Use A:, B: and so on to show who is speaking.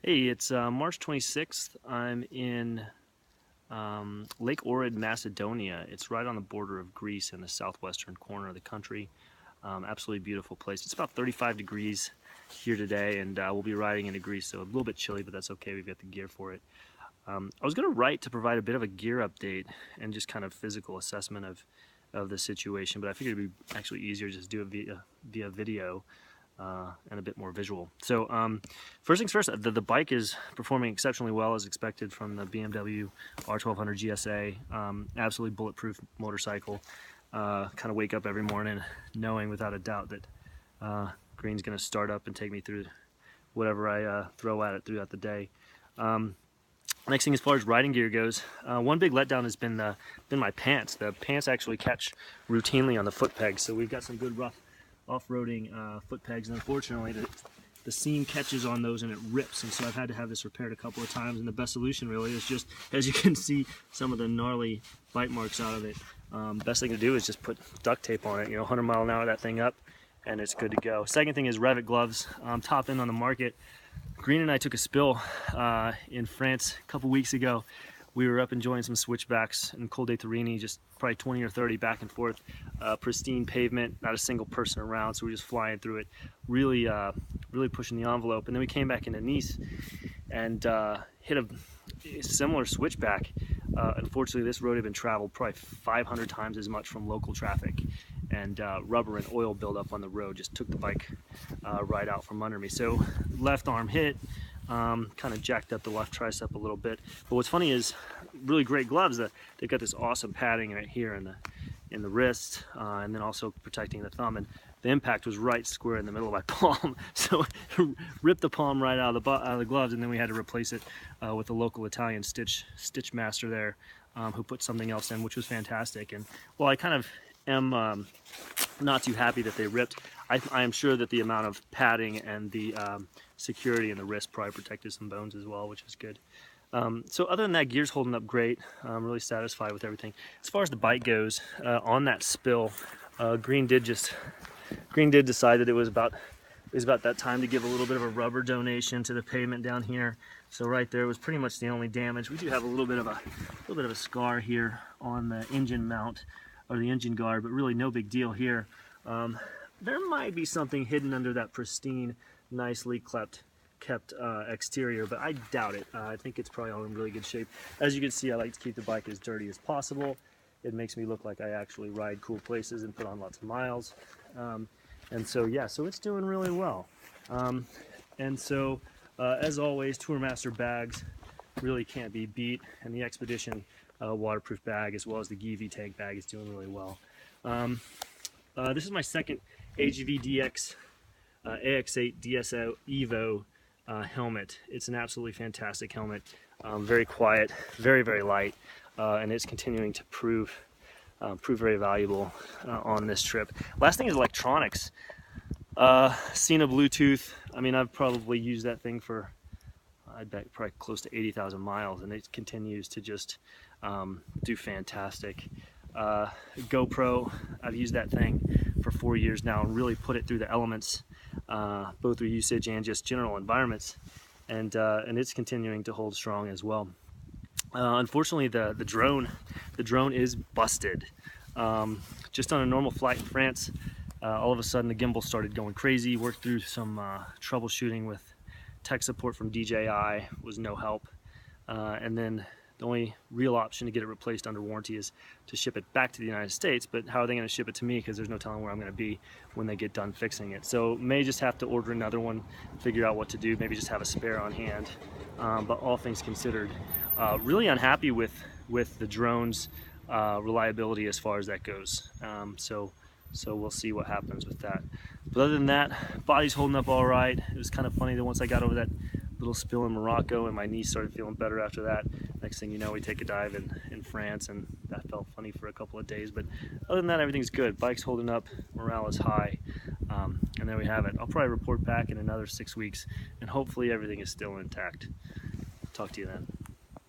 A: Hey, it's March 26th. I'm in Lake Ohrid, Macedonia. It's right on the border of Greece in the southwestern corner of the country. Absolutely beautiful place. It's about 35 degrees here today, and we'll be riding into Greece, so a little bit chilly, but that's okay. We've got the gear for it. I was going to write to provide a bit of a gear update and just kind of physical assessment of the situation, but I figured it'd be actually easier just to do it via video. And a bit more visual. So first things first, the bike is performing exceptionally well as expected from the BMW R1200 GSA. Absolutely bulletproof motorcycle. Kind of wake up every morning knowing without a doubt that Green's going to start up and take me through whatever I throw at it throughout the day. Next thing, as far as riding gear goes, one big letdown has been my pants. The pants actually catch routinely on the foot pegs, so we've got some good rough off-roading foot pegs, and unfortunately the seam catches on those and it rips, and so I've had to have this repaired a couple of times, and the best solution really is just, as you can see, some of the gnarly bite marks out of it. Best thing to do is just put duct tape on it, 100 mile an hour that thing up, and it's good to go. Second thing is Revit gloves, top end on the market. Green and I took a spill in France a couple weeks ago. We were up enjoying some switchbacks in Col de Torini, just probably 20 or 30 back and forth, pristine pavement, not a single person around, so we're just flying through it, really pushing the envelope. And then we came back into Nice and hit a similar switchback. Unfortunately, this road had been traveled probably 500 times as much from local traffic, and rubber and oil buildup on the road just took the bike right out from under me. So left arm hit. Kind of jacked up the left tricep a little bit. But what's funny is really great gloves. They've got this awesome padding right here in the wrist, and then also protecting the thumb. And the impact was right square in the middle of my palm, so ripped the palm right out of the gloves. And then we had to replace it with a local Italian stitch master there, who put something else in, which was fantastic. And well, I kind of am not too happy that they ripped. I am sure that the amount of padding and the security in the wrist probably protected some bones as well, which is good. So other than that, gear's holding up great. I'm really satisfied with everything. As far as the bike goes, on that spill, Green did decide that it was about that time to give a little bit of a rubber donation to the pavement down here. So right there was pretty much the only damage. We do have a little bit of a scar here on the engine mount, or the engine guard, but really no big deal here. There might be something hidden under that pristine, nicely kept exterior, but I doubt it. I think it's probably all in really good shape. As you can see, I like to keep the bike as dirty as possible. It makes me look like I actually ride cool places and put on lots of miles. And so yeah, so it's doing really well. And so as always, Tourmaster bags really can't be beat, and the Expedition waterproof bag, as well as the Givi tank bag, is doing really well. This is my second AGV DX AX8 DSO Evo helmet. It's an absolutely fantastic helmet, very quiet, very light, and it's continuing to prove very valuable on this trip. Last thing is electronics. Seen a Bluetooth. I mean, I've probably used that thing for, I bet, probably close to 80,000 miles, and it continues to just do fantastic. GoPro, I've used that thing for 4 years now and really put it through the elements, both through usage and just general environments, and it's continuing to hold strong as well. Unfortunately, the drone is busted. Just on a normal flight in France, all of a sudden the gimbal started going crazy. Worked through some troubleshooting with tech support from DJI, was no help, and then the only real option to get it replaced under warranty is to ship it back to the United States, but how are they going to ship it to me, because there's no telling where I'm going to be when they get done fixing it. So may just have to order another one, figure out what to do, maybe just have a spare on hand. But all things considered, really unhappy with the drone's reliability as far as that goes. So we'll see what happens with that. But other than that, body's holding up all right. It was kind of funny that once I got over that little spill in Morocco and my knee started feeling better after that, next thing you know, we take a dive in France, and that felt funny for a couple of days. But other than that, everything's good. Bike's holding up, morale is high, and there we have it. I'll probably report back in another 6 weeks, and hopefully everything is still intact. Talk to you then.